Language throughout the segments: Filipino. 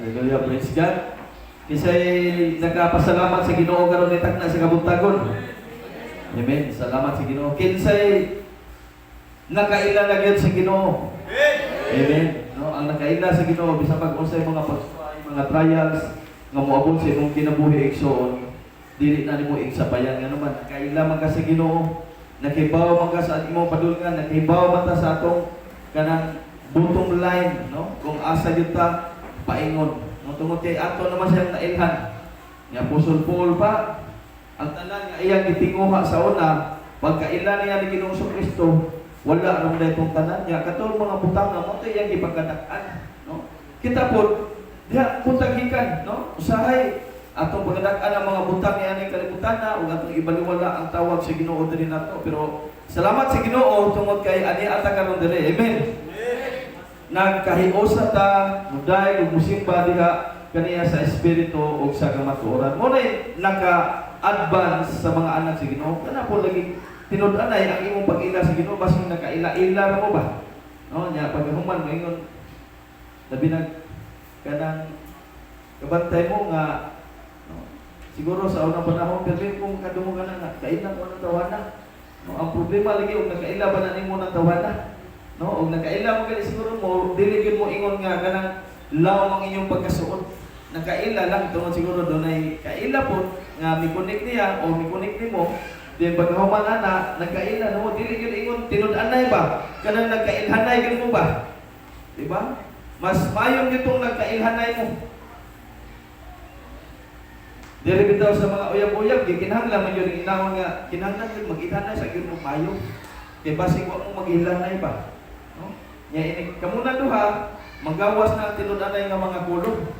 Hallelujah, praise God. Kisa'y nagkapasalamat sa Ginoo karon ni tagna sa kabuntagon. Amen. Salamat sa Ginoo. Kinsay nakaila na gyud sa Ginoo. Amen. No, ang nakaila sa Ginoo bisan pag unsay mga pagsuway, mga trials nga moabot sa imong kinabuhi igsoon, dili na nimo igsabayan nga naman nakaila man ka sa Ginoo. Nakibaw man ka sa imong padulngan, nakibaw man ta sa atong kanang bottom line, no? Kung asa gyud ta paingon. No, tungod kay ato naman siyang nailhan. Ni Apostol Paul pa ang tanan nga iyang gitinguha sa una, pagkaila niya ni Ginoong Kristo, wala ram na itong tanan niya. Katong mga butang nga mo ito iyang ipagkadak-an. No? Kita po, diha puntagikan, no? Usahay, atong pagkadak-an ang mga butang niya ni kalibutan na, o atong ibaliwala ang tawag sa Ginoo din nato. Pero salamat sa Ginoo tungod kay ani ata karon diri. Amen. Nagkahiusa ta, muday ug musimba diha kaniya sa espiritu ug sa kamatuoran. Mo nay naka-advance sa mga anak sa Ginoo. Kana po lagi tinud-anay ang imong pag-ila sa Ginoo basing nakaila-ila ra mo ba? No, nya paghuman moingon labi nag kanang kabantay mo nga no, siguro sa unang panahon pero kung kadungog ka na kaila mo ng tawana. No, ang problema lagi ug nakaila ba na nimo ng tawana? No, og nakaila mo kani siguro mo dili gyud mo ingon nga kanang law ang inyong pagkasuot. Nakaila lang tungod siguro dunay kaila po nga mi-connect niya o mi-connect nimo. Then pagkahuman ana nagkaila no dili gyud ingon tinud-anay ba? Kanang nagkailhanay gyud mo ba? Di ba? Mas mayon gyud tong nagkailhanay mo. Dili bitaw sa mga uyab-uyab gikinahanglan man gyud inawon nga kinahanglan gyud mag-ilhanay sa gyud mo payo. Kay basig wa mo mag-ilhanay ba? No? Nya ini kamo na duha magawas na ang tinud-anay nga mga kulog.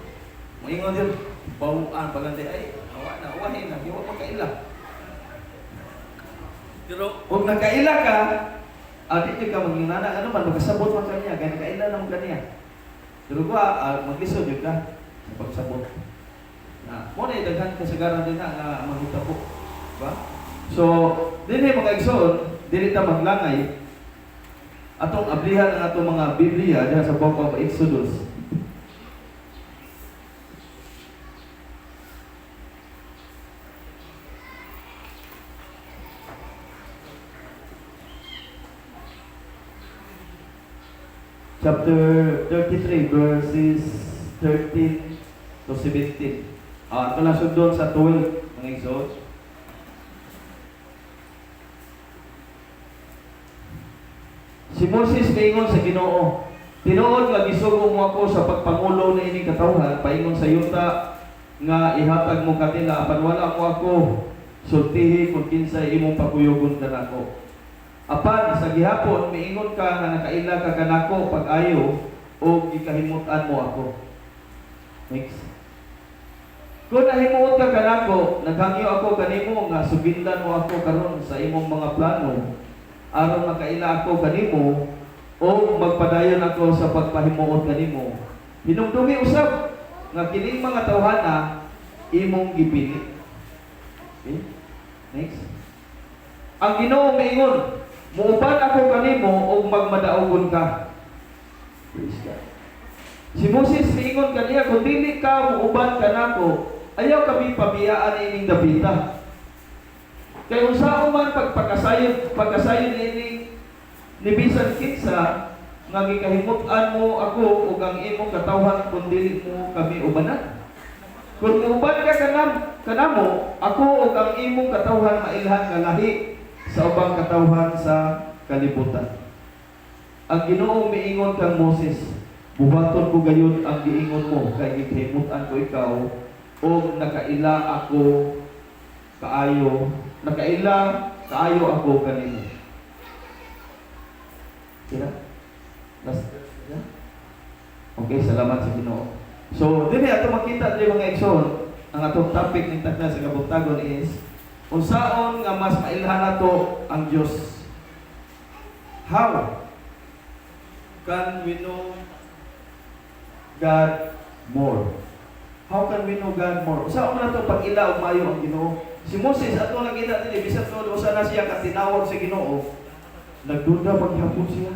Moingon gyud bawaan pagante ay awa na uwahin na di wa magkaila. Pero kung nagkaila ka, adi ka maginana ano man magkasabot man kaniya, kaya nagkaila naman kaniya. Pero kuha, maglisod yun ka sa pagsabot. Na, muna daghan kasagaran din na nga mahuta po. Diba? So, dili mga igsoon, dili ta maglangay atong ablihan ang atong mga Biblia diha sa Book of Exodus. Chapter 33 verses 13 to 17. Ito na sundon sa 12 mga igsoon. Si Moses kaingon sa Ginoo, tinuod nga gisugo mo ako sa pagpangulo na ining katawhan, paingon sa yuta nga ihatag mo kanila apan wala mo ako sultihi kung kinsay imong pakuyogon kanako. Apan sa gihapon miingon ka nga nakaila ka kanako pag-ayo o gikahimutan mo ako. Next. Kung nahimuot ka kanako, naghangyo ako kanimo nga sugindan mo ako karon sa imong mga plano aron makaila ako kanimo o magpadayon ako sa pagpahimuot kanimo. Hinumdumi usab nga kining mga tawhana imong gipili. Okay? Next. Ang Ginoo miingon, muuban ako kanimo og magmadaogon ka. Praise God. Si Moses miingon kaniya, kung dili ka muuban kanako, ayaw kami pabiyaan ining dapita. Kay unsa man pagkasayod ini ni bisan kinsa nga gikahimut-an mo ako ug ang imong katawhan kun dili mo kami ubanan. Kung uban ka kanamo, ako ug ang imong katawhan mailhan nga lahi sa ubang katawhan sa kalibutan. Ang Ginoo miingon kang Moses, buhaton ko gayon ang giingon mo kay gikahimut-an ko ikaw o nakaila ako kaayo ako kanimo. Kira? Okay, salamat sa Ginoo. So, dili ato makita dili mga igsoon, ang atong topic ning tagna sa kabuntagon is unsaon nga mas mailhan nato ang Dios. How can we know God more? How can we know God more? Unsaon man nato pag-ila og maayo ang Ginoo? Si Moses ato nakita dinhi bisan tuod usa na siya katinawag sa Ginoo, nagduda paghapon siya.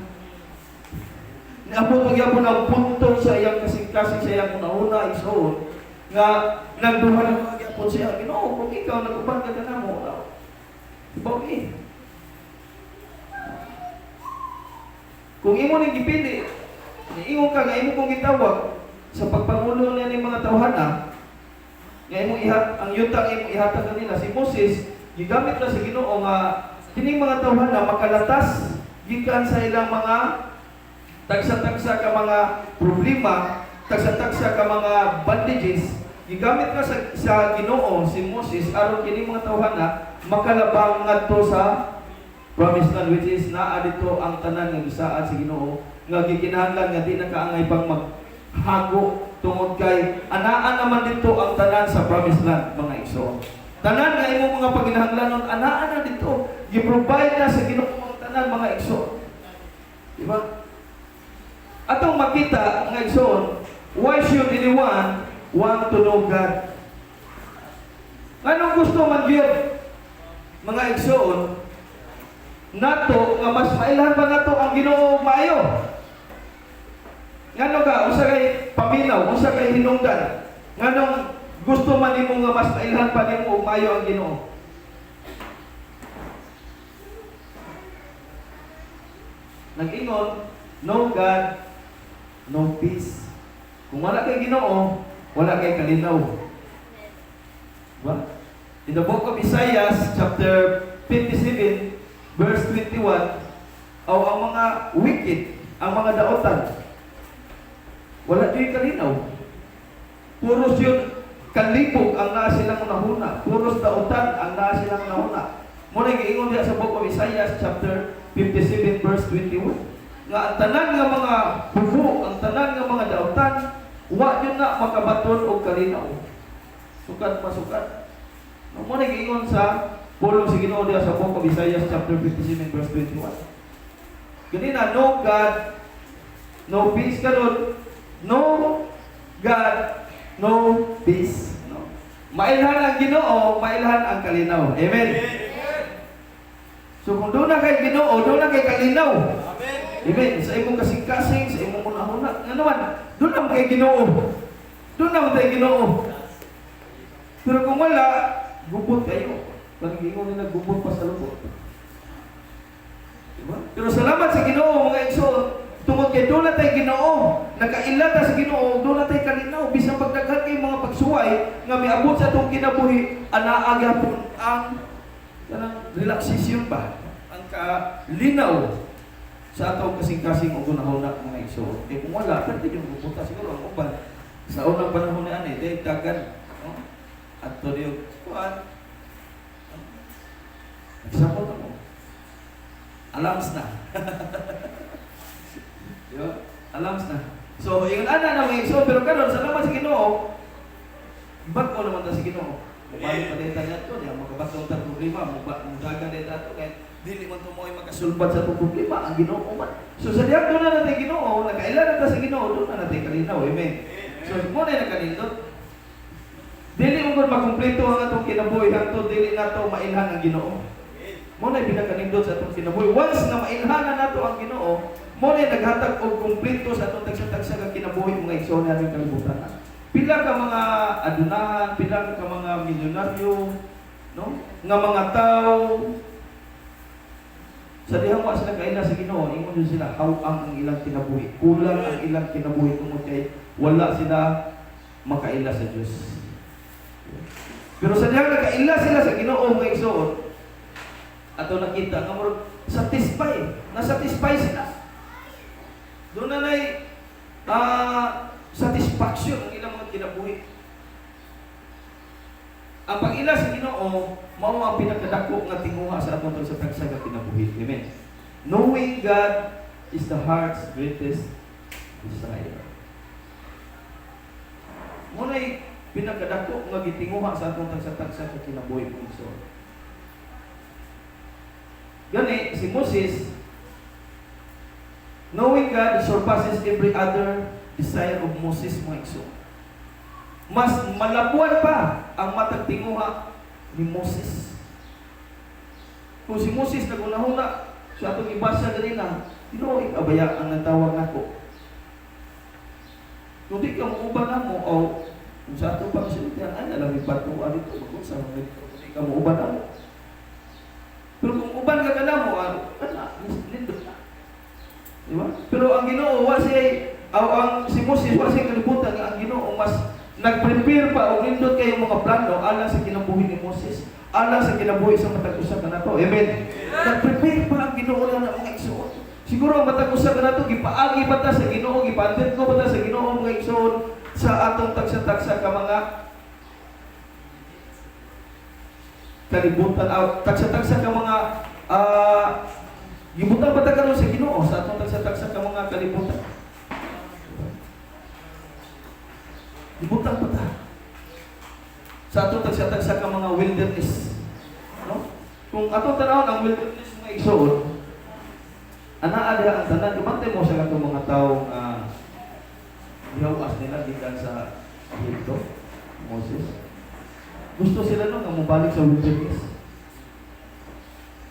Naabot magyapon ang punto sa iyang kasing-kasing sa iyang una-una igsoon nga nagduha na magyapon siya. Ginoo, kung ikaw nag-uban ka na mo, ibaw eh. Kung imo ning gipili, niingon ka nga imo kong gitawag sa pagpangulo niya ng mga tawhana, nga imo ang yuta imo ihatag kanila si Moses, gigamit na sa Ginoo nga kining mga tawhana makalatas gikan sa ilang mga tagsa-tagsa ka mga problema, tagsa-tagsa ka mga bandages. Gigamit na sa Ginoo si Moses aron kining mga tawhana makalabang ngadto sa promised land, which is naa dito ang tanan nga gisaad sa Ginoo nga gikinahanglan nga di na kaangay pang maghago tungod kay anaan naman dito ang tanan sa promised land, mga igsoon. Tanan nga imong mga pagkinahanglanon anaan na dito, gi-provide na sa Ginoo ang tanan, mga igsoon. Di ba? Atong makita nga igsoon, why should anyone want to know God? Anong gusto man gyud, mga igsoon, nato nga mas mailhan pa nato ang Ginoo maayo. Ngano ka usa kay paminaw, usa kay hinungdan. Nganong gusto man nimo nga mas mailhan pa nimo og maayo ang Ginoo? Nag-ingon, no God, no peace. Kung wala kay Ginoo, wala kay kalinaw. Diba? In the book of Isaiah, chapter 57, verse 21, ang mga wicked, ang mga daotan, wala din kalinaw. Puros yun, kalibog ang naa silang unahuna. Puros daotan ang naa silang unahuna. Muna giingon diya sa book of Isaiah, chapter 57, verse 21. Nga ang tanan nga mga bubo, ang tanan nga mga daotan, wa yun na makabaton o kalinaw. Sukat masukat. Muna giingon sa pulong si Ginoo diya sa book of Isaiah chapter 57 verse 21. Ganina, no God, no peace karon. No God, no peace. No. Mailhan ang Ginoo, mailhan ang kalinaw. Amen. So kung doon na kay Ginoo, doon na kay kalinaw. Amen. Amen. Sa imong kasing-kasing, sa imong una-una, nga naman, doon na kay Ginoo. Doon na kay Ginoo. Pero kung wala, gubot kayo. Pag-iingon nila, gubot pa sa lubot. Diba? Pero salamat sa Ginoo, mga igsoon, tungod kay doon na tayo Ginoo, nakailata sa Ginoo, doon na tayo kalinaw, bisang pagdaghan kay mga pagsuway, nga miabot sa itong kinabuhi, anaagapon ang relaxation ba? Ang kalinaw sa atong kasing-kasing o gunahon na mga igsoon. Kaya kung wala, pwede yung pupunta siguro ang uban. Sa unang panahon na yan, dahil dagan, at to yung kuhan, nagsapot ako. Alams na. Diba? Alams na. So, yung na mga igsoon, pero karon salamat sa Ginoo, ba't ko naman na si Ginoo? Mabalik pa din tayo ito, diyan magkabatong tayo problema, mudagan din ito, kaya dili man ito mo'y makasulbat sa itong problema, ang Ginoo man. So, sa diyan doon na natin Ginoo, nakailan na sa Ginoo, doon na natin kalinaw, amen. So, muna na kanindot, dili mo kung makumpleto ang atong kinabuhi, hangtod dili na ito mailhan ang Ginoo. Muna pinakanindot sa atong kinabuhi. Once na mailhanan nato ang Ginoo, muna naghatag og kumpleto sa atong tagsa-tagsa nga kinabuhi mga igsoon natin kalibutan. Pila ka mga adunahan, pila ka mga milyonaryo, no? Nga mga tao sa dihang wa sila kaila sa Ginoo, ingon din sila hawang ang ilang kinabuhi. Kulang ang ilang kinabuhi tungod kay wala sila makaila sa Dios. Pero sa dihang nakaila sila sa Ginoo mga igsoon, ato nakita nga murag nasatisfy sila. Doon na nay satisfaction ang ilang mga kinabuhi. Ang pag-ila sa Ginoo mao ang pinakadako nga tinguha sa atong tagsa-tagsa nga kinabuhi. Amen. Knowing God is the heart's greatest desire. Munay pinakadako nga gitinguha sa atong tagsa-tagsa nga kinabuhi mo so. Gani si Moses, knowing God surpasses every other desire of Moses mga igsoon. Mas malabuan pa ang matag tinguha ni Moses. Kung si Moses nagunahuna sa atong ibasa ganina, Ginoo, abaya ang natawag nako. Kung di ka muuban na mo, o kung sa ato pang sinitihan, ay nalang ipatuan dito, kung sa mga kung di ka muuban na mo. Pero kung uban ka na mo, lindot na. Diba? Pero ang Ginoo, si Moses, wala siya kalibutan nga ang Ginoo, mas nag-prepare pa o lindot kayong mga plano alang sa kinabuhi ni Moses, alang sa kinabuhi sa matag-usa ka na to. Amen? Nag-prepare pa ang Ginoo na ng mga igsoon. Siguro ang matag-usa ka na to, gipaagi pa ta sa Ginoo, gipandir ko pa ta sa Ginoo mga igsoon sa atong tagsa-tagsa ka mga kalibutan, tagsa-tagsa ka mga gibutan pa ta karon sa Ginoo sa atong tagsa-tagsa ka mga kalibutan. Gibutan pa ta sa atong tagsa-tagsa ka mga wilderness. No? Kung atong tanawon ang wilderness mga igsoon, anaa diha ang tanan, dumantay mo sa katong mga tawo nga gihawas nila gikan sa Egipto, Moses. Gusto sila nga mabalik sa wilderness.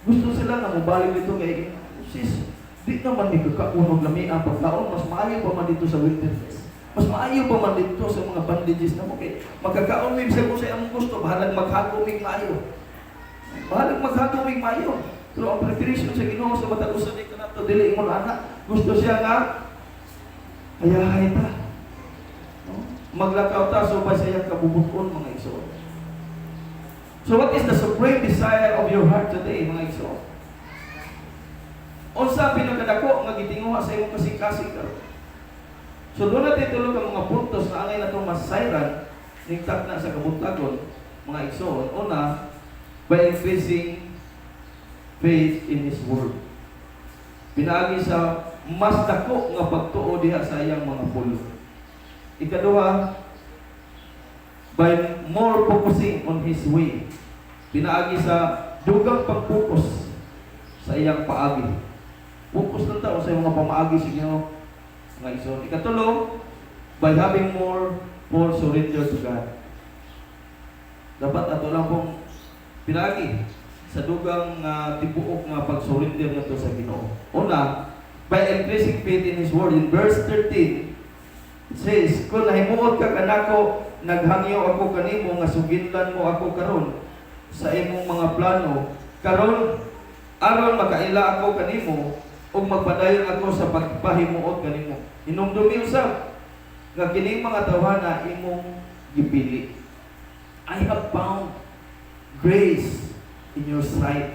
Gusto sila nga mabalik dito kay Moses. Di naman ni kakakunog lami ang paglaon, mas maayo pa man dito sa wilderness. Mas maayo pa man dito sa mga bandages na mo kay magkakaon mi sa kusay ang gusto, bahalag maghagumig maayo. Bahalag maghagumig maayo. Pero ang preparation sa Ginoo sa matag-usa ni kanato dili mo anak. Gusto siya nga hayahay ta. No? Maglakaw ta so ba siya kabubuton mga igsoon. So what is the supreme desire of your heart today, mga igsoon? Unsa pinakadako nga gitinguha sa imong kasing-kasing karon? So doon natin tulog ang mga puntos na angay natong masayran ning takna sa kabuntagon, mga igsoon. Una, by increasing faith in His Word. Pinaagi sa mas dako nga pagtuo diha sa iyang mga pulo. Ikaduha, by more focusing on His way. Pinaagi sa dugang pag-focus sa iyang paagi. Focus lang tao sa iyong mga pamaagi sa inyo, mga igsoon. Ikatulo, by having more surrender to God. Dapat ato lang pong pinaagi sa dugang tibuok nga pag-surrender nato sa Ginoo. Una, by increasing faith in His Word. In verse 13, it says, kung nahimuot ka kanako, naghangyo ako kanimo nga suginlan mo ako karon sa imong mga plano, karon aron makaila ako kanimo ug magpadayon ako sa pagpahimuot kanimo. Hinumdumi usab nga kining mga tawhana imong gipili. I have found grace in your sight.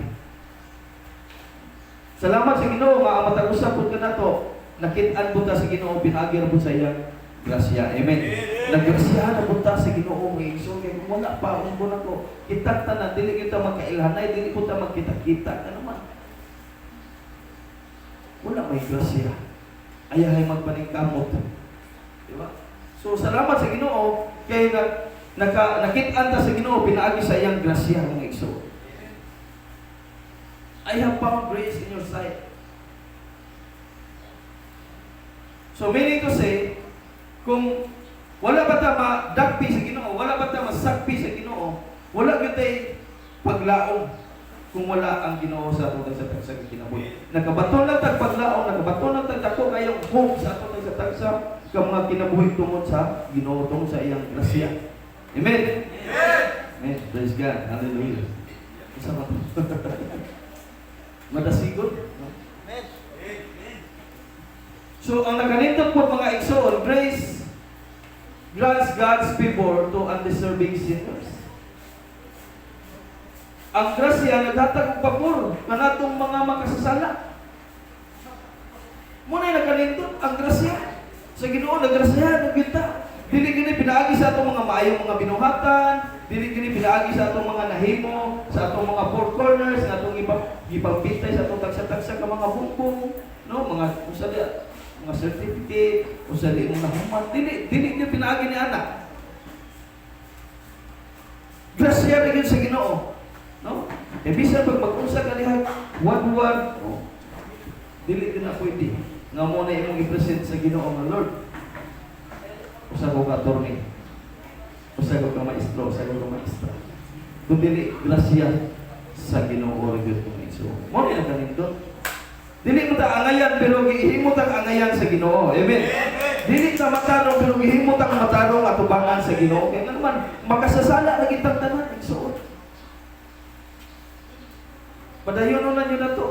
Salamat sa Ginoo nga ang matag-usa pud kanato, nakit-an pud ta sa Ginoo, pinagi ra pud sa iyang grasya. Amen. Naggrasya na pud ta sa Ginoo nga igsoon kay kung wala pa unbo nako, kita tanan dili kita magkailhanay, dili pud ta magkita-kita ano man. Wala may grasya. Ayahay magpaningkamot. Di ba? So salamat sa Ginoo kay nakit-an ta sa Ginoo, pinaagi sa iyang grasya mga igsoon. I have found grace in your sight. So meaning to say, kung wala ba ta madakpi sa Ginoo, wala ba ta masakpi sa Ginoo, wala gyud paglaom kung wala ang Ginoo sa atong tagsa kinabuhi. Nakabaton lang tag paglaom, nakabaton lang tag dako kayong hope sa atong tagsa ka mga kinabuhi tungod sa Ginoo, tungod sa iyang grasya. Amen. Amen. Praise God. Hallelujah. Isa ba? Madasigon. No? Amen. So, ang nakanindot po mga igsoon, grace grants God's favor to undeserving sinners. Ang grasya naghatag og pabor kanatong mga makasasala. Muna nakanindot ang grasya sa Ginoo, nagrasyahan og kita. Dili gini pinaagi sa atong mga maayong mga binuhatan, dili gini pinaagi sa atong mga nahimo, sa atong mga four corners, sa atong ipagbitay sa atong tagsa-tagsa ka mga bumbong, no, mga usada, mga certificate, usada imong nahuman, dili niyo pinaagi ni anak. Grasya ra gyud sa Ginoo, no? E bisan pag mag-unsa ka diha, wad-wad, oh, dili din na pwede nga mo na imong i-present sa Ginoo nga Lord. Usa ko ka attorney, usa ko ka maestro, usa ko ka maestra. Kung dili grasya sa Ginoo ra gyud kung iso. Mo ni kanindot. Dili mo ta angayan pero gihimo ta angayan sa Ginoo. Amen. Dili ka matarong pero gihimot ang matarong atubangan sa Ginoo. Kaya naman makasasala na kitang tanan igsuon. Padayon na niyo na to.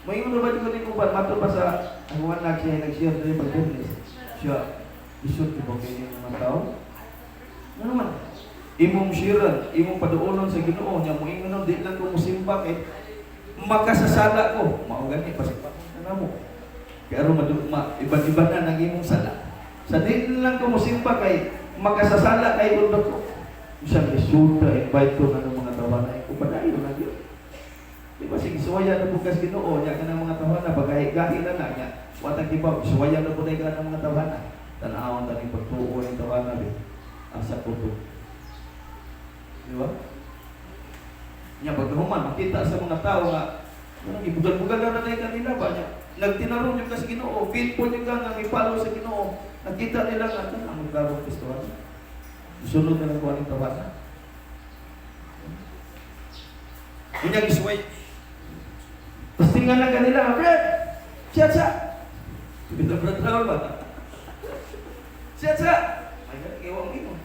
May uno ba dito ni kuban mato pa sa anuan na siya nag-share diri pag-business. Siya isod ko kay mga tao. Ano man? Imong shiran, imong paduonon sa Ginoo nya mo ingon di lang ko musimba kay makasasala ko. Mao gani pasipa na mo. Kaya aron madugma iba-iba na nang imong sala. Sa di lang ko musimba kay makasasala kay bundok ko. Bisan isuda invite ko ng mga tawanan ko padayon na gyud. Di ba sige suwaya na bukas Ginoo nya kanang mga tawanan bagahi-gahi na na nya. Watag iba suwaya na pud ka ng mga tawanan. Tan-awon tani pagtuo yung tawanan bi. Asa ko to. Di ba? Nya paghuman makita sa mga tao nga ibugal-bugal na tayo kanila ba niya? Nagtinarong yung kasi Ginoo, faithful yung nga ipalo sa Ginoo. Nakita nila nga ang magdarong Kristohan. Sunod na lang ko aning tawanan. Kunyang isway. Pastingan lang kanila, Fred! Siya! Pinabratrawal ba? Siya! Ay, iwang ino.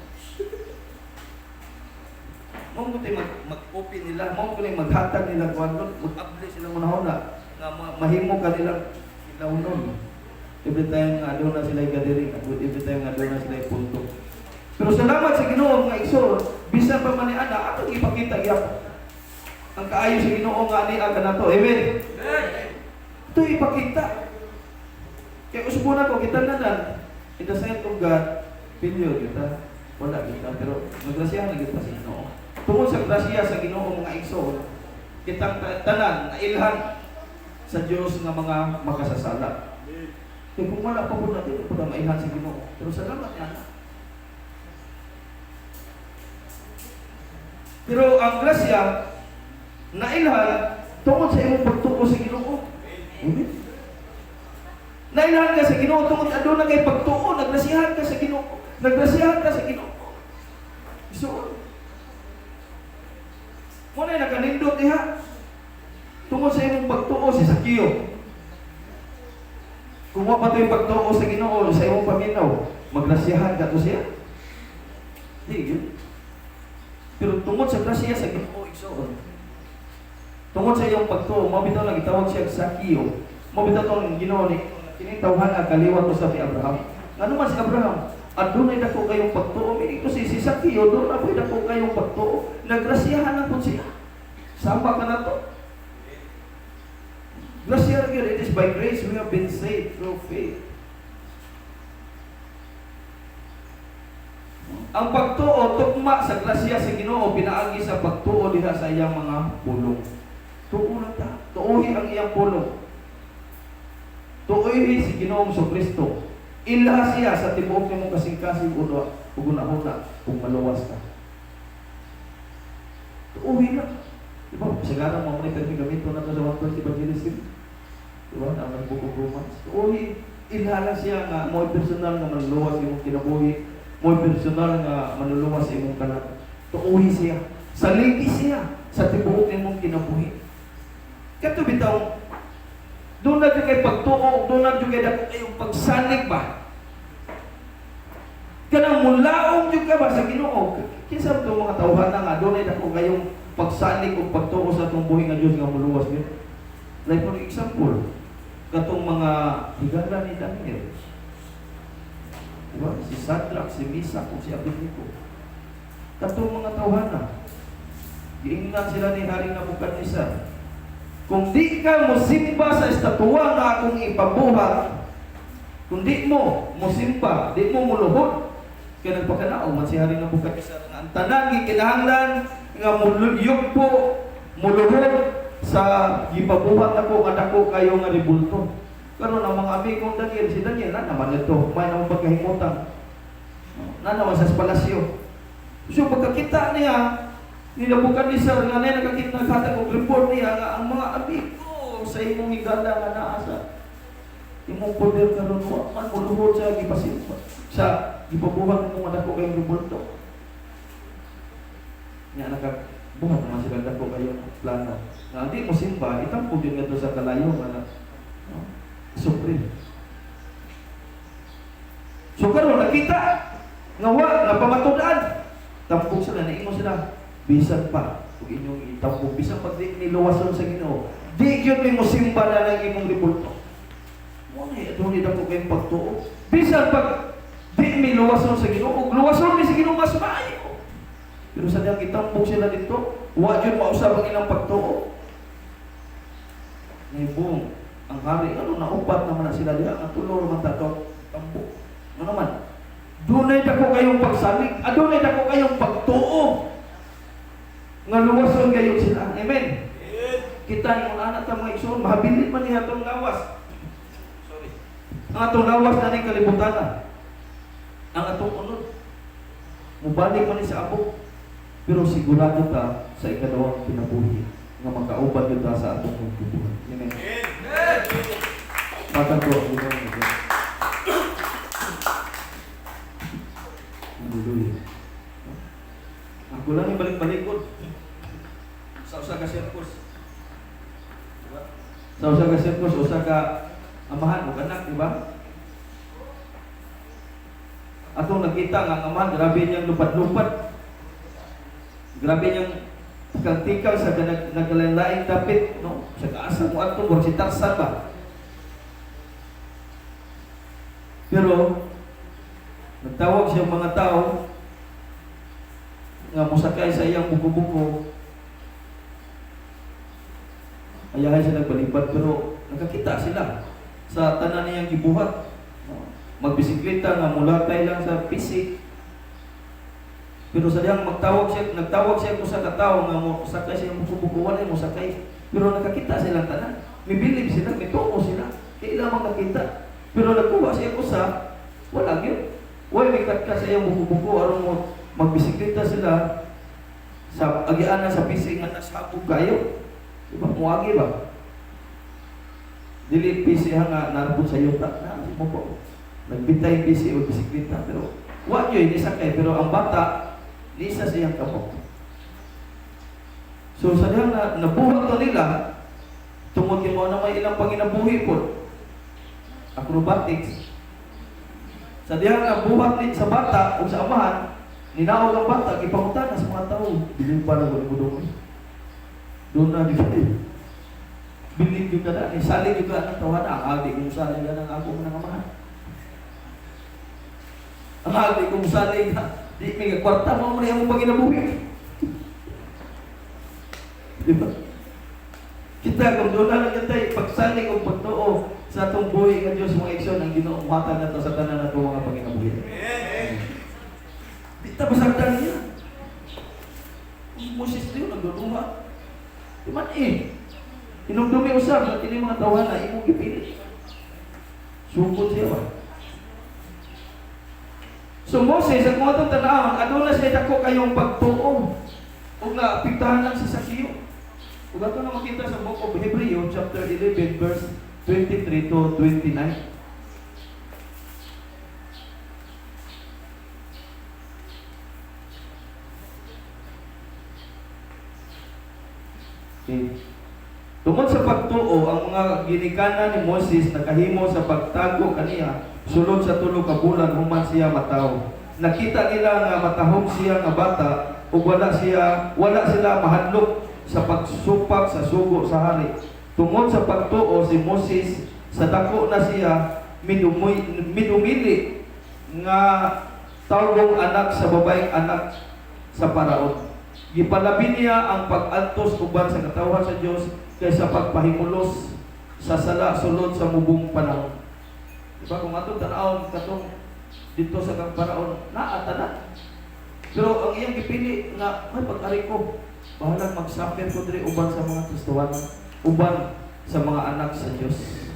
Mong ko mag-open nila, mong ko maghatag nila kung ano, mag-update sila muna na mahimo ka nilang ilaunon. Every time nga doon na sila gathering, every time nga doon na sila punto. Pero salamat sa Ginoo nga igsoon, bisan pa man ni ana atong ipakita gyapon. Ang kaayo sa Ginoo nga ani aga nato. Amen. Ito ipakita. Kaya usbo na ko kita nanan. In the sight of God, pilyo kita. Wala kita pero magrasyahan na kita sa Ginoo. Tungod sa grasya sa Ginoo mga igsoon, kitang tanan nailhan sa Diyos nga mga makasasala. Kaya kung wala pa po natin, po na mailhan sa Ginoo. Pero salamat yan. Pero ang grasya, nailhan, tungod sa imong pagtuo sa Ginoo. Amen. Nailhan ka sa Ginoo, tungod adto na kay pagtuo, nagrasyahan ka sa Ginoo. Nagrasyahan ka sa Ginoo. So, muna yung nakanindot diha. Tungod sa imong pagtuo si Sakyo. Kung wa pa yung pagtuo sa Ginoo sa imong paminaw, magrasyahan ka to siya. Di pero tungod sa grasya sa Ginoo igsoon. Tungod sa iyong pagtuo, mabitaw lang gitawag siya Sakyo. Mabitaw tong Ginoo ni kini tawhan kaliwat ko sa Abraham. Ngano man si Abraham? Adunay dako kayong pagtuo, ito si Sakyo, doon na po dako kayong pagtuo. Nagrasyahan na po siya. Sama ka na to. Grasya again, it is by grace we have been saved through faith. Ang pagtuo, tukma sa grasya sa Ginoo, pinaagi sa pagtuo diha sa iyang mga pulong. Tuo lang ta. Tuuhi ang iyang pulong. Tuuhi si Ginoong Kristo. Ilha siya sa tibuok nimong kasing-kasing ugunahuna kung maluwas ka. Tuuhi lang. Diba? Sagara mo muna yung gamito na ito sa 1 evangelism. Diba? Na nagbukog Romans. Tuuhi. Ilha lang siya nga mo personal nga manluwas imong kinabuhi. Mo personal nga manluwas imong kanan. Tuuhi siya. Saligi siya sa tibuok nimong kinabuhi. Kato bitaw, doon na dyan kay pagtuo, doon na dyan kay dako kayong pagsalig ba? Kanang mulaong dyan ka ba sa Ginoo? Kinsa itong mga tawhan na nga, doon na dako kayong pagsalig o pagtuo sa itong buhay nga Diyos nga muluwas niyo. Like for example, katong mga higala ni Daniel. Diba? Si Shadrach, si Meshach, o si Abednego. Katong mga tawhan na. Giingnan sila ni Haring Nabukadnezar. Kung di ka musimba sa estatwa na akong ipabuhat, kung di mo musimba, di mo muluhod, kaya nagpakanaw man si Haring Nabukadnezar nga ang tanan gikinahanglan nga muluyog po muluhod sa gipabuhat ako nga dako kayo nga ribulto. Karon ang mga amigong Daniel, si Daniel na naman ito, may naman pagkahimutan. Na naman sa palasyo. So pagkakita niya ni Nabukadnezar nga na nakakita naghatag og report niya nga ang mga amigo sa imong higala nga naa sa imong poder karon wa man muluhod sa gipasimba sa gipabuhat mo nga dako kayong ribulto. Nya nakabuhat man sila dako kayong plano. Nga di mo simba, itampo din nga sa kalayo nga no? Supreme. Nga nga pamatudan. Tampok sila, naingon sila. Bisan pa, kung inyong itampok, bisan pag di niluwason sa Ginoo, di yun may musimba na ng imong ribulto. Muna doon nila ko kayong pagtuo. Bisan pag di may luwason sa Ginoo, kung luwason ni sa Ginoo, mas maayo. Pero sa diyang itampok sila dito, huwag yun mausap ang ilang pagtuo. Ngayon, ang hari, naupat naman na sila diya, ang tulo naman tato, tampok. Ano naman? Dunay dako kayong pagsalig, dunay dako kayong pagtuo. Nga luwason kayo sila. Amen. Kita yung anak ng mga igsoon, mahabilit man niya itong lawas. Sorry. Ang atong lawas na rin kalibutan na. Ang atong unod. Mubalik man sa abok. Pero sigurado ta sa ikadawang pinabuhi nga magkauban yun ta sa atong pagbubuhay. Amen. Pagkato, Hallelujah. Ako lang yung balik-balikod. Sa usa ka sirkus. Diba? Sa usa ka sirkus, usa ka amahan o anak, diba? Atong nakita nga ang amahan, grabe niyang lupad-lupad. Grabe niyang tikal-tikal sa naglain-laing dapit, no? Sa kaasa mo atong si Tarzan ba? Pero nagtawag siya mga tao nga musakay sa iyang buko-buko. Ayahay siya nagbalibad, pero nakakita sila sa tanan niyang gibuhat. Magbisikleta nga mulatay lang sa pisik. Pero sa diyang nagtawag siya ko sa katao nga musakay siya buko-buko, wala musakay. Pero nakakita silang tanan. Mibilib sila, mituo sila. Kailangan nakita. Pero nagkuha siya ko sa wala yun. Why may kat ka sa iyang buko-buko, aron mo magbisikleta sila sa agianan sa pising nga nasabog kayo. Diba? Muagi ba? Dili pisi nga narapod sa yuta na mo po. Nagbitay pisi o bisikleta pero wa yun nisakay pero ang bata lisa siyang kapok. So sa diyan na nabuhat to nila tungod kay mo na may ilang panginabuhi po. Acrobatics. Sa diyan na buhat din sa bata o sa amahan, ninawag ang bata, ipangutan sa mga tao. Bilib pa na ko doon. Doon na dito. Bilib juga na, salig juga ng tawanan. Ang aldi kong salig na ng ako ng amahan. Ang aldi kong salig na, di may kwarta mo na yung panginabuhi. Diba? Kita kung doon na lang tayo, pagsalig o pagtuo sa atong buhay ng Diyos mga iksyon, ang ginuumatan na ito sa tanan na ito mga panginabuhi. Di tabasagdan niya. Moses niyo, nagduduma. Diman inumdumi usap na kini mga tawanan, imong gipilit. Sukod siya ba? So Moses, ang mga itong tanawang, ano na siya dako kayong pagtuo o nga apiktahan lang sa sakiyo. Kung ito na makita sa book of Hebreo, chapter 11, verse 23 to 29. Okay. Tungod sa pagtuo, ang mga ginikanan ni Moses nakahimo sa pagtago kaniya sulod sa tulo ka bulan human siya mataw. Nakita nila nga matahong siya nga bata ug wala sila mahadlok sa pagsupak sa sugo sa hari. Tungod sa pagtuo si Moses sa dako na siya midumili nga tawgong anak sa babaeng anak sa Paraon. Gipalabi niya ang pag-antos uban sa katawhan sa Dios kaysa pagpahimulos sa sala sulod sa mubong panahon. Diba kung atong tanawon katong dito sa kang Paraon naata na. Pero ang iyang gipili nga may pag-ari ko bahalang magsuffer ko diri uban sa mga Kristohan, uban sa mga anak sa Dios.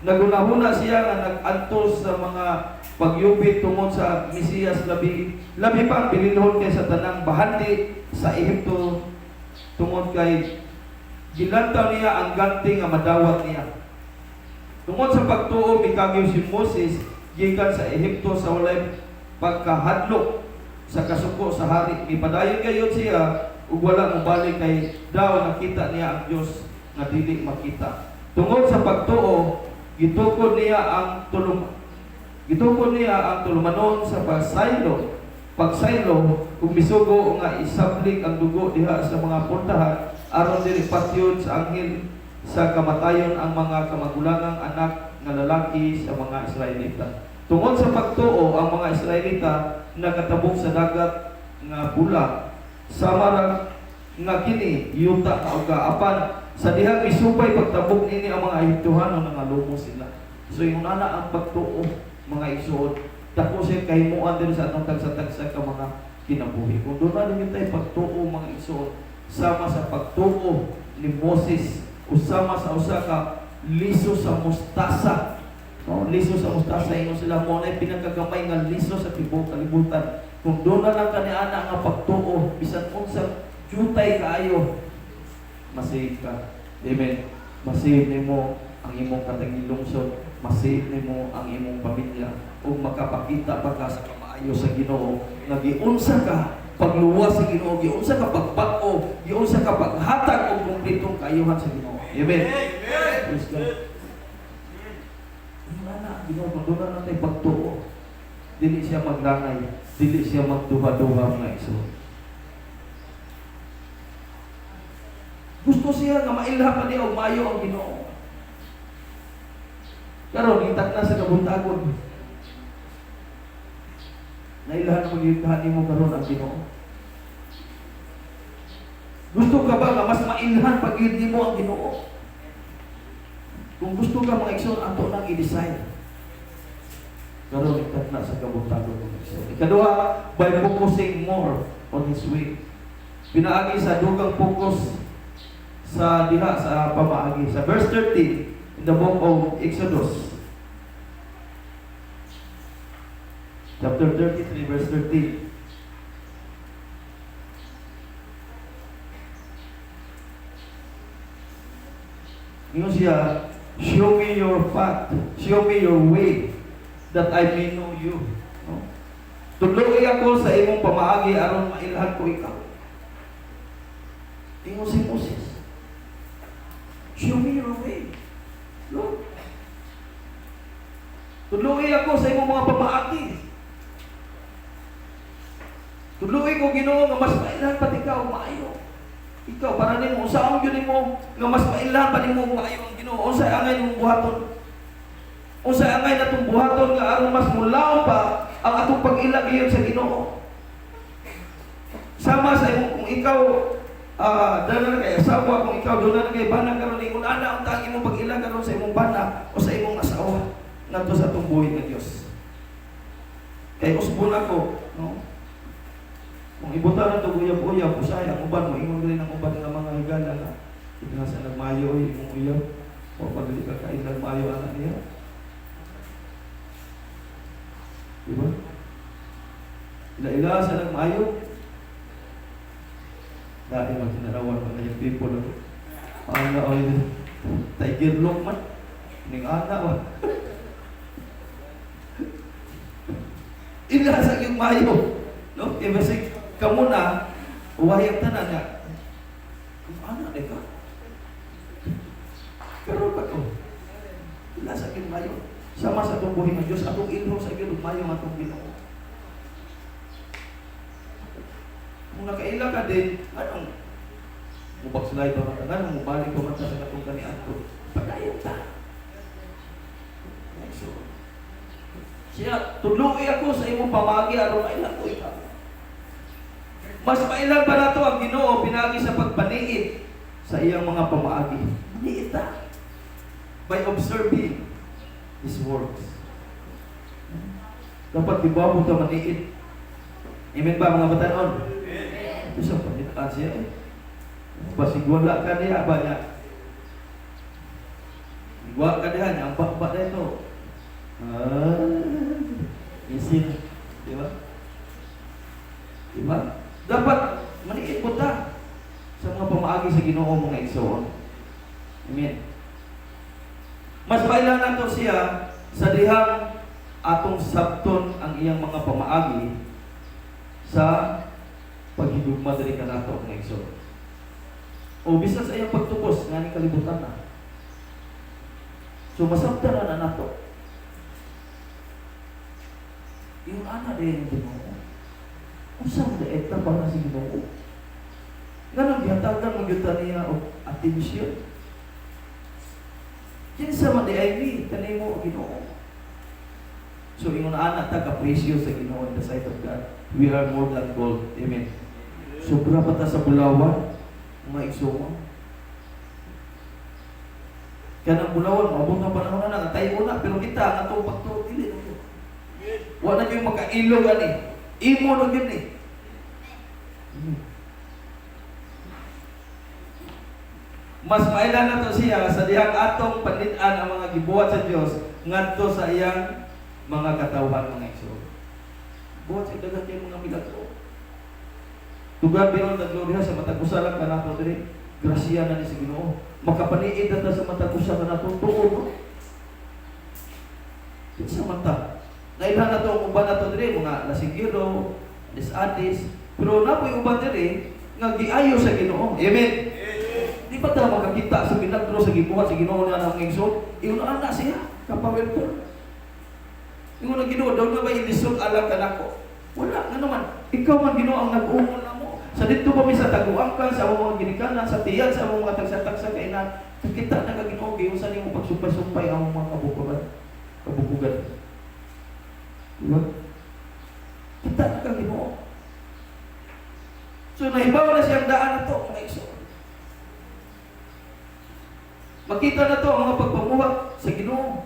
Nagunahuna siya nga nag-antos sa mga pagyubit tungod sa Mesiyas labi pa bilinhon kay sa tanang bahandi sa Ehipto tungod kay gilantaw niya ang ganti nga madawat niya. Tungod sa pagtuo mikagyo si Moses gikan sa Ehipto sa walay pagkahadlok sa kasuko sa hari. Mipadayon gayud siya ug wala mobalik kay daw nakita niya ang Dios nga dili makita. Tungod sa pagtuo gitukod niya ang tulumanon sa pasaylo pagsaylo kung misugo nga isablik ang dugo diha sa mga puntahan aron dili patyod sa anghel sa kamatayon ang mga kamagulangang anak nga lalaki sa mga Israelita. Tungod sa pagtuo ang mga Israelita nakatabok sa dagat nga bula sama ra nga kini yuta nga uga apan sa dihang misubay pagtabok nini ang mga Ehiptohano nangalumo sila. So yung ana ang pagtuo mga igsoon dako siya kahimuan din sa atong tagsa-tagsa ka mga kinabuhi. Kung doon na rin tayo pagtuo mga igsoon sama sa pagtuo ni Moses usama sa usa ka liso sa mustasa. No, liso sa mustasa ingon sila mo na pinakagamay nga liso sa tibuok kalibutan. Kung doon na lang kaniana nga pagtuo bisan unsa jutay kaayo masave ka. Amen. Masave nimo ang imong katagilungsod, masave nimo ang imong pamilya ug makapakita pa ka sa kamaayo sa Ginoo nga giunsa ka pagluwas sa Ginoo, giunsa ka pagpag-o, giunsa ka paghatag og kumpletong kaayuhan sa Ginoo. Amen. Praise God. Ginoo kung doon na natin pagtuo, dili siya maglangay, dili siya magduha-duha mga iso. Gusto siya nga mailha pa niya og maayo ang Ginoo. Karon gitak na sa kabuntagon. Nailhan na mag-iugahan mo karon ang Ginoo. Gusto ka ba nga mas mailhan pag-iud mo ang Ginoo? Kung gusto ka mga igsoon, ato nang i-design. Karon ikat na sa kabuntagon mga igsoon. Ikaduha, by focusing more on His way. Pinaagi sa dugang focus sa diha sa pamaagi. Sa verse 13, in the book of Exodus, chapter 33, verse 13. Ingon siya, show me your path, show me your way, that I may know you. No? Tudloy ako sa imong pamaagi aron mailhan ko ikaw. Ingon si Moses, show me your way. Lord, tudloy ako sa imong mga pamaagi. Tudloy ko Ginoo nga mas mailhan pati ikaw maayo. Ikaw para nimo usaon gyud nimo nga mas mailhan pa nimo maayo ang Ginoo. Unsay angay nimong buhaton? Unsay angay natong buhaton nga aron mas mulaw pa ang atong pag-ila giyon sa Ginoo. Sama sa imong kung ikaw dala kay asawa, kung ikaw dala kay bana karon ingon ana ang tangi mo pag-ila karon sa imong bana o sa imong asawa ngadto sa atong buhi nga Dios. Kay usbon ako, no? Kung ibutan ito uyab-uyab, usay ang uban mo, ingon rin ang uban ng mga higala na ito sa nagmayo, imong uyab, o pag hindi ka kain nagmayo anak niya. Diba? Ila-ila sa nagmayo. Dahil magsinarawan mga yung people. Ang na, tiger look man. Ning anak man. Ila sa yung mayo. No? Iba say, kamu na, uwayag tanan nga. Ano na ka? Pero ba ito? Wala sa akin mayo. Sama sa itong buhay ng Diyos, atong ilho sa iyo, mayo nga itong Ginoo. Kung nakaila ka din, anong mubaksulay ito na tangan, mubalik ko man sa katong kanian ko. Pagayong ta. So, siya, tuluwi ako sa imong pamagi, aron mailan ko ikaw. Mas mailan pa na ito ang Ginoo pinagi sa pagpaniid sa iyang mga pamaagi. Niita. By observing His works. Dapat diba mo ito maniid. Amen ba mga batanon? Ito sa panitaan siya eh. Pasigwala ka niya ba niya? Igwa ka niya, ang bakba na ito. Isin. Diba? Diba? Dapat maniid po ta sa mga pamaagi sa Ginoo mga igsoon. Amen. Mas mailan nato siya sa dihang atong sabton ang iyang mga pamaagi sa paghigugma diri kanato mga igsoon. O bisan sa iyang pagtubos nga ni kalibutan na. So masabtan na nato. Yung ana din Ginoo. Unsa man eta para sa Ginoo? Nga gihatagan mo gyud niya og atensyon. Kinsa man di ay kanimo Ginoo. So ingon ana ta ka presyo sa Ginoo in the sight of God. We are more than gold. Amen. Sobra pa ta sa bulawan, mga igsoon. Kaya ng bulawan, maabot ng panahon na tayo na, pero kita ang atong pagtuot dili na ito. Wala na yung makailog ani. Imo na yun eh. Mas mailan na to siya sa dihang atong panitan ang mga gibuhat sa Dios ngadto sa iyang mga katawhan mga igsoon. Buhat sa dagat yung mga milagro. Tugad biyon na gloria sa matag usa lang kanato diri. Grasya na ni sa Ginoo. Makapaniid na sa matag usa kanato tuod. Kinsa man ta? Nailhan na to uban na to diri mga lasinggero, disadis, pero napoy uban diri nga giayo sa Ginoo. Amen. Di ba ta makakita sa milagro sa gibuhat sa Ginoo na ang igsoon? Iuna na siya kapawelton. Ingon ang Ginoo daw na ba ilisod alam ka nako? Wala nga naman. Ikaw man Ginoo ang nag-umol na mo. Sa dito pa mi sa taguangkan, sa mga ginikanan, sa tiyan, sa mga tagsa-tagsa kainan. Kita na ka Ginoo giunsa nimo pagsumpay-sumpay ang mga kabubugan. Diba? Kita na ka Ginoo. So nahibaw na siyang daan na to mga igsoon. Makita na to ang mga pagpamuhat sa Ginoo,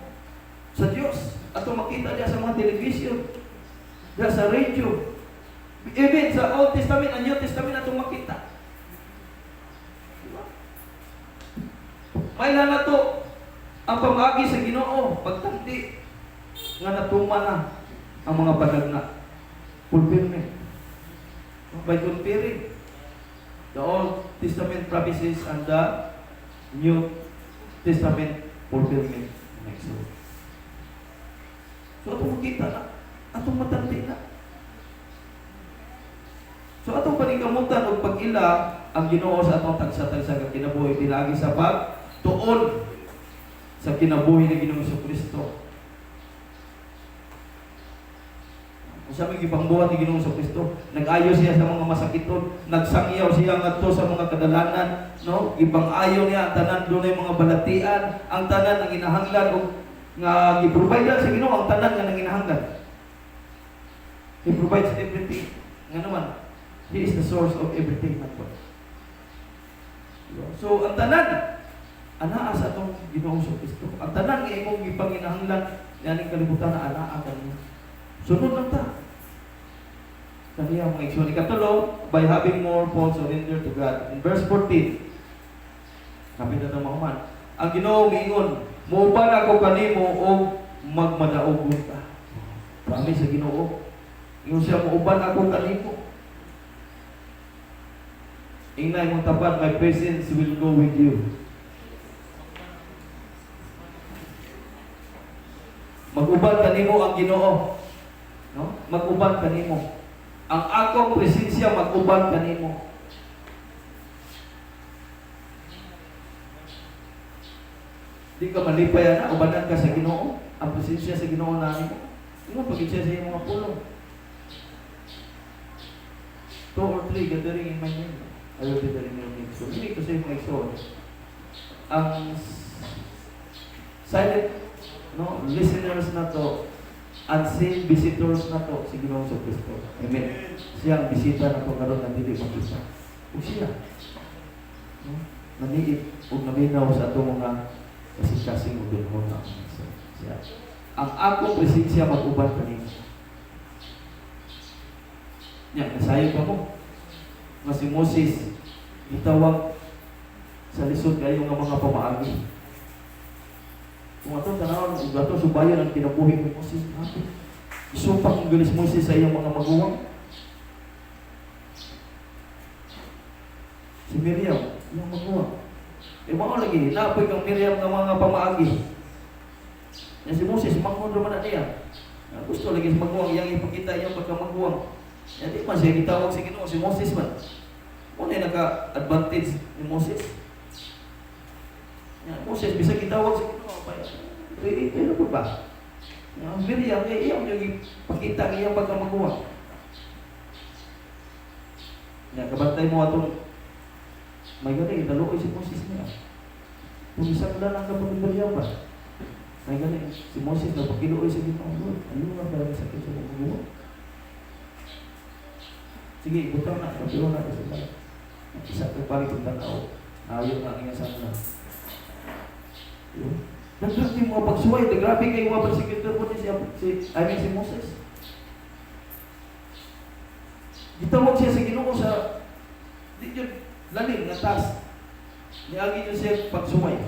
sa Dios. Ato makita niya sa mga television, diya sa radio, even sa Old Testament and New Testament ato makita. Diba? May na to ang pamagi sa Ginoo, pagtanti nga natuman na ang mga panagna. Fulfillment. By comparing the Old Testament prophecies and the New Testament fulfillment. Next one. So atong makita na, atong matanti na. So atong paningkamutan og pag-ila ang Ginoo sa atong tagsa-tagsa nga kinabuhi pinagi sa pagtuon sa kinabuhi ni Ginoong Jesucristo. Kung sa mga ipangbuhat ni Ginoong Jesucristo, nag-ayo siya sa mga masakiton, nagsangyaw siya ngadto sa mga kadalanan, no? Ibang-ayo niya ang tanan dunay mga balatian, ang tanan ang ginahanglan og nga gi-provide sa Ginoo ang tanan nga nanginahanglan. He provides everything. Nga naman, He is the source of everything. So, ang tanan, anaa sa itong Ginoong Jesucristo. Ang tanan nga imong gipanginahanglan, yaning kalibutan na anaa kaniya. Sunod lang ta. Kaniya mga igsoon. Ikatulo, by having more full surrender to God. In verse 14, kapit na ito mga ang Ginoo miingon, muuban ako kanimo o magmadaog ka. Promise sa Ginoo. Ingon siya, muuban ako kanimo. Ingnay mong tapat, my presence will go with you. Mag-uban kanimo ang Ginoo. No? Mag-uban kanimo. Ang akong presensya mag-uban kanimo. Di ka malipay na, ubanan ka sa Ginoo. Ang presensya sa Ginoo na mo. Ano pag siya sa iyong mga pulong? 2 or 3 gathering in my name. I will be there in your name. So, hindi ko sa iyong mga igsoon. Ang silent listeners na to, unseen visitors na to, si Ginoong Jesucristo. Amen. Siya ang bisita na to karon ng dili makita. O siya. Naniit o naminaw sa itong mga kasing-kasing o binhon na siya. Ang akong presensya mag-uban kanina. Yan, nasayo pa mo. Nga si Moses, itawag sa lisod kayo ng mga pamaagi. Kung atong tanawon, kung atong subayan ang kinabuhi ni Moses, isupak ang galis Moses sa iyong mga maguwang. Si Miriam, yung maguwang. Mga lagi, naapoy kang Miriam ng mga pamaagi. Yan si Moses, manghon naman na niya. Gusto lagi sa maguwang, iyang ipakita iyang pagkamaguwang. Yan di man siya gitawag si Ginoo, si Moses man. Muna yung naka-advantage ni Moses. Yan, Moses, bisa gitawag si Ginoo. Ano po ba? Miriam, iyang yung ipakita iyang pagkamaguwang. Nya kabantay mo atong may gani italuoy si Moses niya. Kung isang dalang kapag-ibalya ba? May gani si Moses na pagkiluoy sa Ginoo. Ano nga ba sa sakit sa mga sige, butang na, kapiro na sa mga. Isa ko pari kung tanaw. Ayaw na nga sana. Nagdrati mga pagsuway, nagrabe kayo mga persecutor po si Moses. Gitawag siya sa Ginoo sa di yun, lalim nga taas. Niagi niyo siya pagsuway.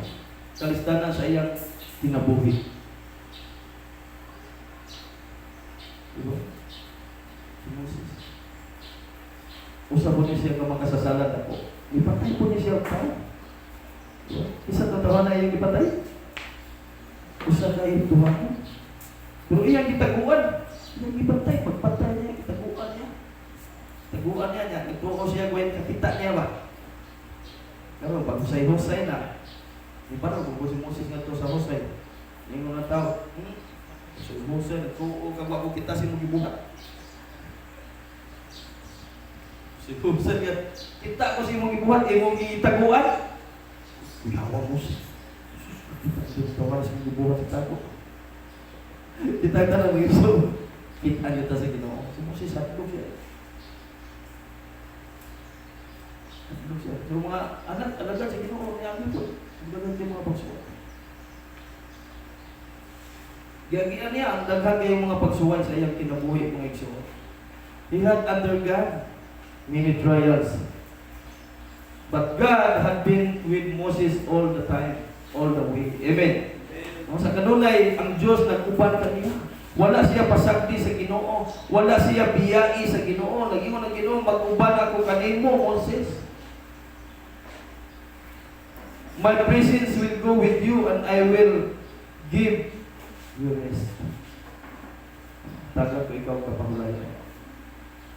Kalistanan sa iyang kinabuhi. Diba? Si Moses. Usap po niya siya kung makasasalan ako. Ipatay po niya siya ang tao. Diba? Isa tatawa na iyang ipatay. Usa na iyang tuwan. Pero iyang gitaguan. Iyang ipatay. Magpatay niya. Gitaguan niya. Taguan niya. Nagtuko siya gawin kakita niya ba? Pero pag husay-husay na, di ba na kung si Moses nga ito sa husay? Yung mga tao, so husay, nagtuko ka ba kung kita si mong ibuhat? Si Moses nga, kita ko si mong ibuhat, mong itaguan? Kuyawa Moses. Kita ka si mong ibuhat sa tago. Kita ka na mga iso. Kita niyo ta sa Ginoo. Si Moses, hatlog siya. So mga anak, alaga sa Ginoo niya ang ito. Ang mga pagsuway. Gagian niya, ang daghan kayong mga pagsuway sa iyang kinabuhi, mga igsuwa. He had undergone many trials. But God had been with Moses all the time, all the way. Amen. Sa kanunay, ang Diyos nag-uban kaniya. Wala siya pasagdi sa Ginoo. Wala siya biyai sa Ginoo. Nag-ingon ang Ginoo, mag-uban ako kanimo, Moses. My presence will go with you and I will give you rest. Tagal ko ikaw kapahulayan.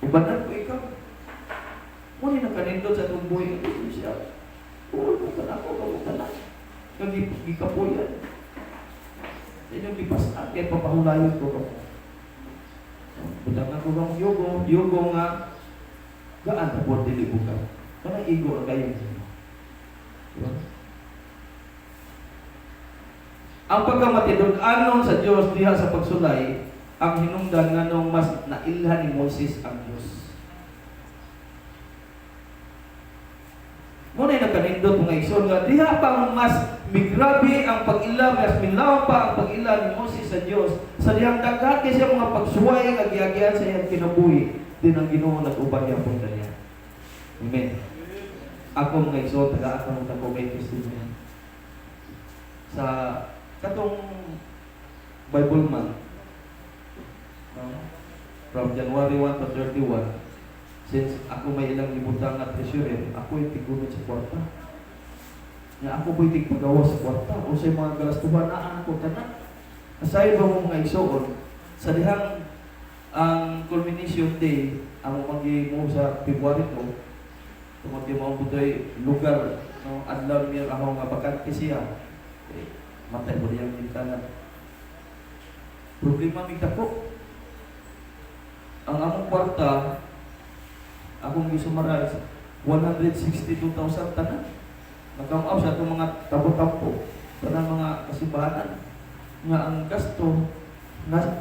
Ibanan ko ikaw. Muna na kanindot sa itong buhay ng siya. Bukan ako, kabukan na. Nagikapuyan. Inyong lipasan, kaya papahulayan ko ako. Budang ako ng yogo nga, gaan na po dilibukan. Kanang igo ang kayo. Diba? Ang pagkamatidod anon sa Diyos diha sa pagsulay, ang hinungdan nga nung mas nailhan ni Moses ang Diyos. Muna yung nakanindot mga igsoon nga, diha pang mas migrabe ang pag-ila, mas milaw pa ang pag-ila ni Moses sa Diyos. Sa dihang daghat kasi ang mga pagsuway, ang agiagian sa iyang kinabuhi, din ang Ginoo nag-ubang niya punta niya. Amen. Ako mga igsoon, taga-akang ko may testimony. Sa katong Bible month, from January 1 to 31, since ako may ilang libutang at treasurer, ako yung tigunod sa kwarta. Nga ako po'y tigpagawa sa kwarta. O sa mga galastuhan na ako tanan. Aside ba mo mga igsoon, sa dihang ang culmination day, ang umagi mo sa February 2, tumagi mo butoy lugar, no, adlaw niya ako nga bakante siya. Matay mo niyang mintanan. Problema may tako. Ang among kwarta, akong gisumarais, 162,000 tanan. Nagkamaw sa itong mga tampo-tampo, tanan mga kasibahanan. Nga ang gasto,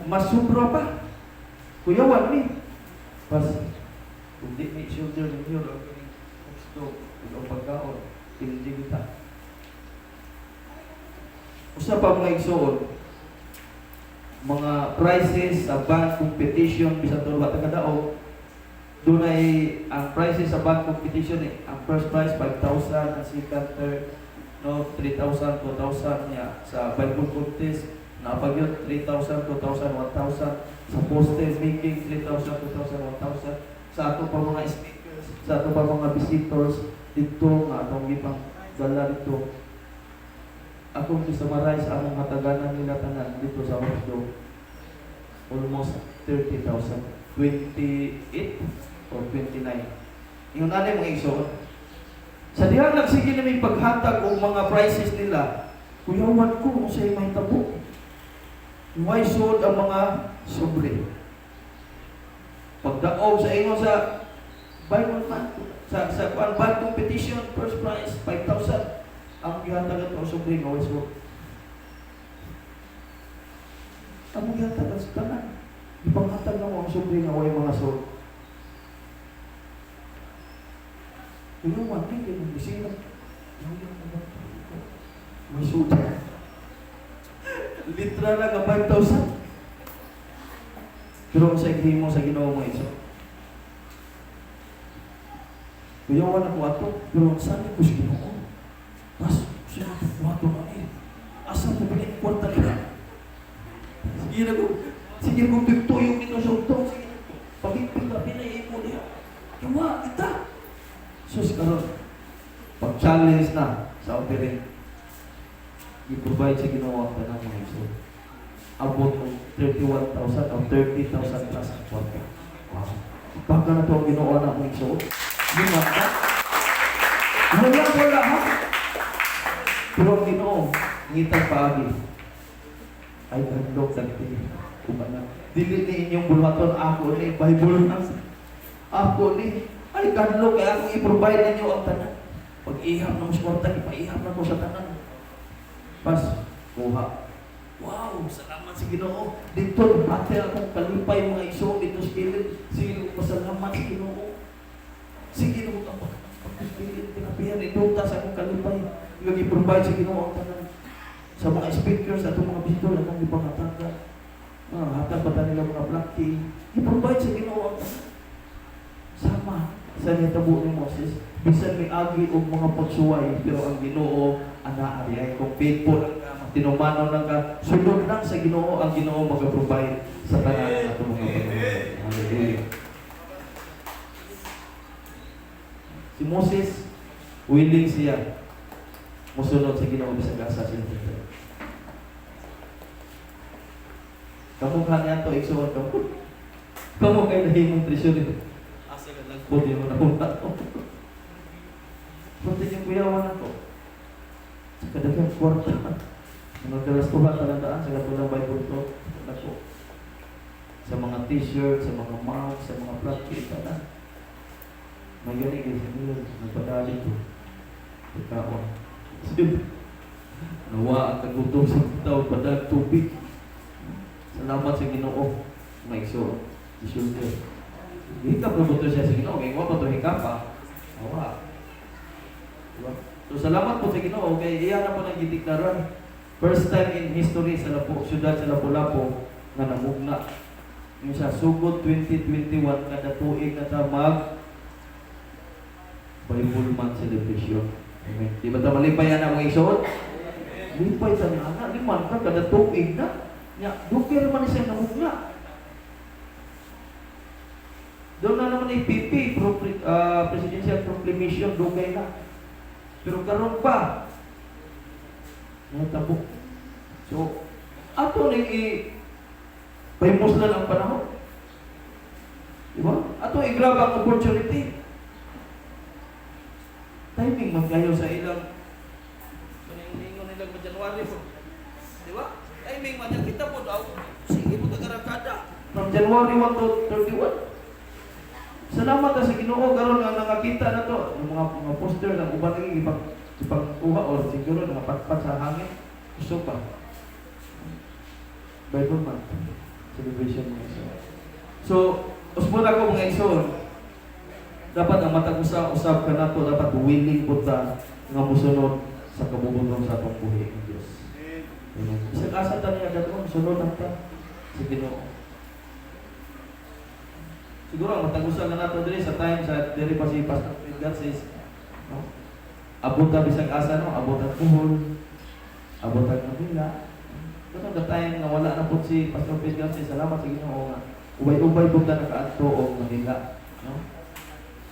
mas sobra pa. Kuyawan ni. Pas, kung di may shoulder ninyo, gusto, ikaw pagkaon, hindi kita. Usa pa mga igsoon, mga prizes sa band competition bisan tulo ka kadaog, dunay ang prizes sa band competition ang first prize 5,000, ang second, third, no 3,000, 2,000 niya sa Bible contest na pagyot 3,000, 2,000, 1,000 sa poster making 3,000, 2,000, 1,000 sa ato pa mga speakers, sa ato pa mga visitors dito nga atong gipang dala dito. Akong isummarize ang mataganan nila tanan dito sa Oslo, almost 30,000, 28 or 29. Yung nanay mga igsoon, sa dihang nagsige na may paghatag o mga prices nila, kuyawan ko kung sa'yo may tabo. Why sold ang mga sobre? Pagdaog sa inyo sa Bible man sa bad competition, first prize 5,000 ang gihatag ato sobre nga westwood. Ang gihatag sa tanan. Ipanghatag na mo ang sobre nga way mga sword. Yung one thing yung bisina. May sword. Litra na ka 5,000. Pero sa mo sa Ginoo mo iso. Kuyawan ako ato, pero saan ko sa Ginoo? Mas, siya ako ato na eh. Asa mo ba yung kwarta nila? Sige ko tuyong ito sa utong. Sige na, pagigpig na pinay mo niya. Kawa, kita. Sus, karon pag-challenge na sa offering. I-provide sa Ginoo ang tanang mga iso. Abot ng 31,000 o 30,000 plus ang kwarta. Wow. Baka na ito ang Ginoo na mga iso. Lima ka? Wala ha? Pero ang Ginoo, ngitang paagi, ay gandok dagti. Kumana. Dili ni inyong bulhaton ako ni Bible na. Ako ni ay gandok kaya ako i-provide ninyo ang tanan. Pag ihap ng kwarta, ipaihap na ko sa tanan. Pas, kuha. Wow, salamat sa Ginoo. Dito, ate akong kalipay mga iso dito sa kilid. Sige, pasalamat sa Ginoo. Sige, Ginoo ka pagkispilit. Pinapihan, iduta sa akong kalipay. Yung i-provide sa Ginoo ang tanan. Sa mga speakers, at mga bisitol, at ang ipangataga. Hatag pa nila mga black tea. I-provide sa Ginoo ang tanan. Sama sa nitabo ni Moses. Bisan may agi o mga pagsuway, pero ang Ginoo, ana-ari kung faithful ang tinumanon lang ka, sunod lang sa Ginoo, ang Ginoo mag-provide sa tanan ng atong mga Panginoon. Hallelujah. Si Moses, willing siya musunod sa Ginoo bisag asa siya. Kamukha niya ito, iksuon ka po. Kamu kayo nahimong treasure ito. Asa ka lang po, di mo na punta ko. Punta yung kuyawan ako. Sa kadagang kwarta. Ano dalas ko ba talandaan sa katulang Bible to? Ako. Sa mga t-shirt, sa mga mount, sa mga plastic, na. May galing kasi nila, nagpadali ko. Pagkaon. Nawa ang kagutom sa tao, padag tubig. Salamat sa Ginoo. May iso. Isulter. Hikap na buto siya sa Ginoo. Kaya pa ito hikap pa. Nawa. Diba? So salamat po sa Ginoo. Kaya iyan na po nagdidiklaran. First time in history sa syudad sa Lapu-Lapu na namugna. Yung sa Sugod 2021 kada tuig na ta mag Bible Month celebration. Amen. Di ba ta malipay na mga isuot? Lipay sa niya na, liman ka kada tuig na. Nya, dukir man siya namugna. Doon na naman IPP, Presidential Proclamation, dugay na. Pero karon pa, tabo. So, ato nang i-famous na ang panahon. Diba? Ato i-grab ang opportunity. Timing man kayo sa ilang maningon nilang January po. Diba? Timing man yan kita po daw. Sige po tagaragkada. From January 1 to 31. Salamat na sa Ginoo karon nga nakakita na to. Yung mga poster ng uban lagi ipagkuha o siguro nakapatpat sa hangin. Gusto pa. Bible Month. Celebration mga iso. So, usbon ako mga iso. Dapat ang matag usab ka na to, dapat willing po ta nga musunod sa kabubulong sa atong buhi ng Diyos. Amen. Isang asa ta niya dapat musunod ang ta sa Ginoo. Siguro ang matag-usan na nato diri sa time sa diri pa si Pastor Fred Garces, no? Abot ta bisag asa no, abot ang puhol, abot ang Manila. Kuno the time nga wala na po si Pastor Fred Garces, salamat sa Ginoo nga ubay-ubay po ta nakaadto og Manila, no?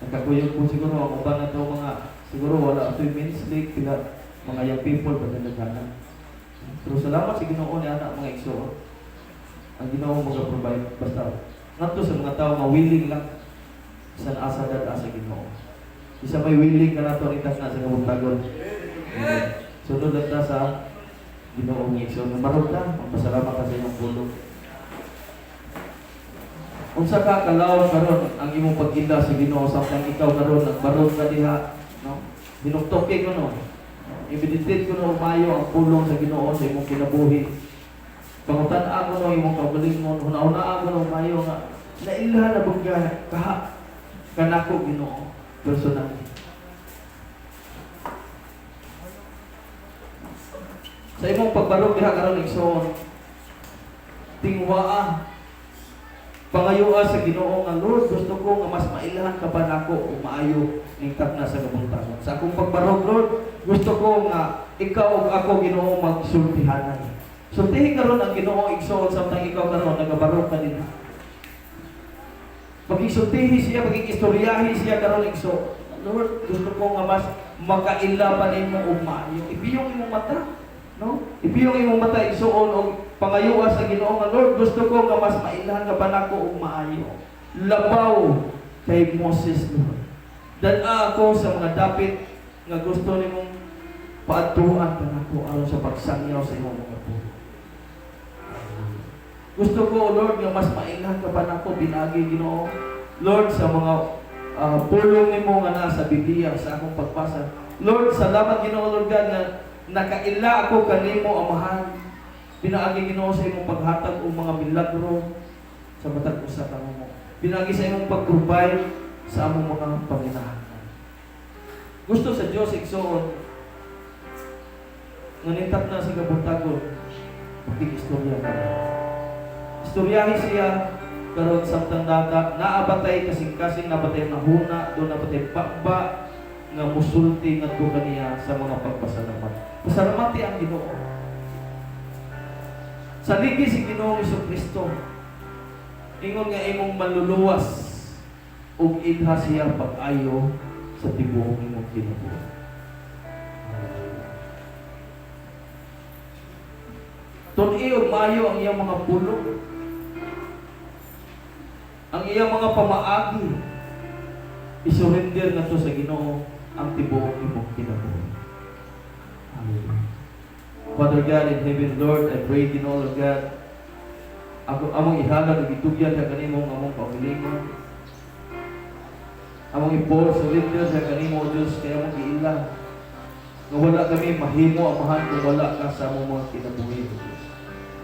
Nagkakuyog po siguro ang uban na to mga siguro wala ato'y men's league pila mga young people padalaghanan. Pero salamat sa Ginoo ni anak mga igsoon. Ang Ginoo mag-provide basta nato sa mga tao nga willing lang sa asa dad asa Ginoo. Isa may willing ka nato ritas na sa kabuntagon. Sunod lang ta sa Ginoo ng igsoon. Marot na, magpasalamat ka sa inyong pulong. Unsa ka kalaw karon ang imong pag-inda sa Ginoo samtang ikaw karon nagbarog ka diha, no? Dinuktoke ko no. I-meditate ko no umayo ang pulong sa Ginoo sa imong kinabuhi. Pangutan-an ko no imong kaugalingon, una-unaan ko no umayo nga nailhan na bagay kanako Ginoo personally. Sa imong pagbarog diha karon igsoon, tingwaa pangayuha sa Ginoo nga Lord, gusto ko nga mas mailahan ka pa nako o maayo ning takna sa kabuntagon. Sa akong pagbarog Lord, gusto ko nga ikaw ug ako Ginoo magsultihanan. Sultihin karon ang Ginoo igsoon samtang ikaw karon nagabarog ka dinha. Pagkisultihi siya, pagkikistoryahi siya karon igsoon. Lord, gusto ko nga mas makaila pa nimo og maayo. Ibiyong imong mata, no? Ibiyong imong mata igsoon og pangayuha sa Ginoo nga Lord, gusto ko nga mas mailahan ka pa nako og maayo. Labaw kay Moses Lord. Dan ako sa mga dapit nga gusto nimong paadtuan ka nako aron sa pagsangyaw sa imong mga pulo. Gusto ko Lord nga mas mailahan ka pa nako pinagi Ginoo. Lord sa mga pulong nimo nga nasa Biblia sa akong pagbasa. Lord, salamat Ginoo Lord God nga nakaila ako kanimo amahan. Pinaagi Ginoo sa imong paghatag og mga milagro sa matag usa ka mo. Pinaagi sa imong pag-provide sa among mga panginahangan. Gusto sa Dios igsoon nga nitak na sa kabuntagon pagkikistorya ka. Istoryahi siya karon samtang naabatay kasing-kasing nabatay na huna, do nabatay bakba nga musulti ngadto kaniya sa mga pagpasalamat. Pasalamati ang Ginoo. Sa ligi si Ginoong Jesucristo, ingon nga imong manluluwas ug idha siya pag-ayo sa tibuok imong kinabuhi. Tun-i ug maayo ang iyang mga pulong, ang iyang mga pamaagi, isurrender na to sa Ginoo ang tibuok imong kinabuhi. Amen. Father God in heaven, Lord, I pray din all of God. Ako among ihalad ug itugyan sa kanimong among pamilingon. Among ipor surrender sa kanimo Dios kay among giila. Nga wala kami mahimo amahan kung wala ka sa among mga kinabuhi o Dios.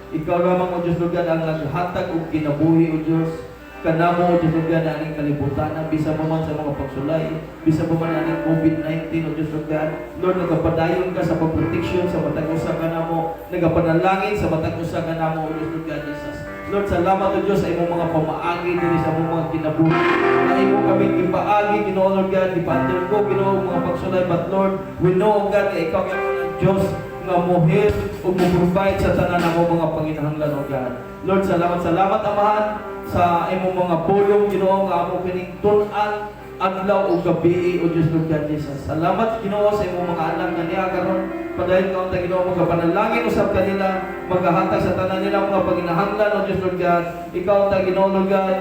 Ikaw lamang o Dios Lord God ang naghatag og kinabuhi o Dios. Kanamo o Diyos Lord God na aning kalibutan, bisa mo man sa mga pagsulay, bisa mo man aning COVID-19 o Diyos Lord God. Lord, nagapadayon ka sa pag-protection sa matag-usa ka namo, nagapanalangin sa matag-usa ka namo o Diyos Lord God Jesus. Lord, salamat o Diyos sa imong mga pamaagi diri sa imong mga kinabuhi. Na imo kami ipaagi, Ginoo Lord God, ipa-undergo, Ginoo mga pagsulay, but Lord, we know God na ikaw ang Diyos nga mohel o mo-provide sa tanan ng mga panginahanglan o God. Lord, salamat Amahan, sa imong mga pulong Ginoo nga amo kining tun-an adlaw ug gabi o Dios Lord God Jesus. Salamat Ginoo sa imong mga anak nga niya karon padayon kaunta Ginoo magapanalangin usab kanila maghahatag sa tanan nila mga paginahanglan o Dios Lord God. Ikaw ta Ginoo Lord God,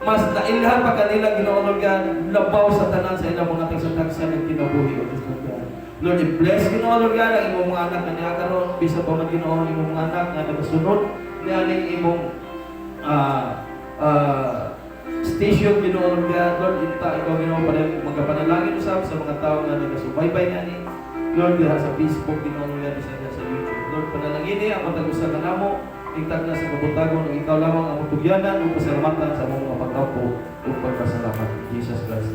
mas nailhan pa kanila Ginoo Lord God, labaw sa tanan sa ilang mga tagsa-tagsa ng kinabuhi o Dios Lord God. Lord, i-bless Ginoo Lord God ang imong mga anak nga niya karon bisa pa man Ginoo imong mga anak nga nagasunod nianing imong station Ginoo Lord God. Lord, ikaw Ginoo magapanalangin usab sa mga tao nga nagasubaybay ngani. Lord, diha sa Facebook Ginoo Lord God, sa YouTube. Lord, panalangin niya ang matag-usa kanamo, tingtag na sa kabutagon ug ikaw lamang ang tugyanan ug pasalamatan sa mga pagkampo ug pagpasalamat. Jesus Christ.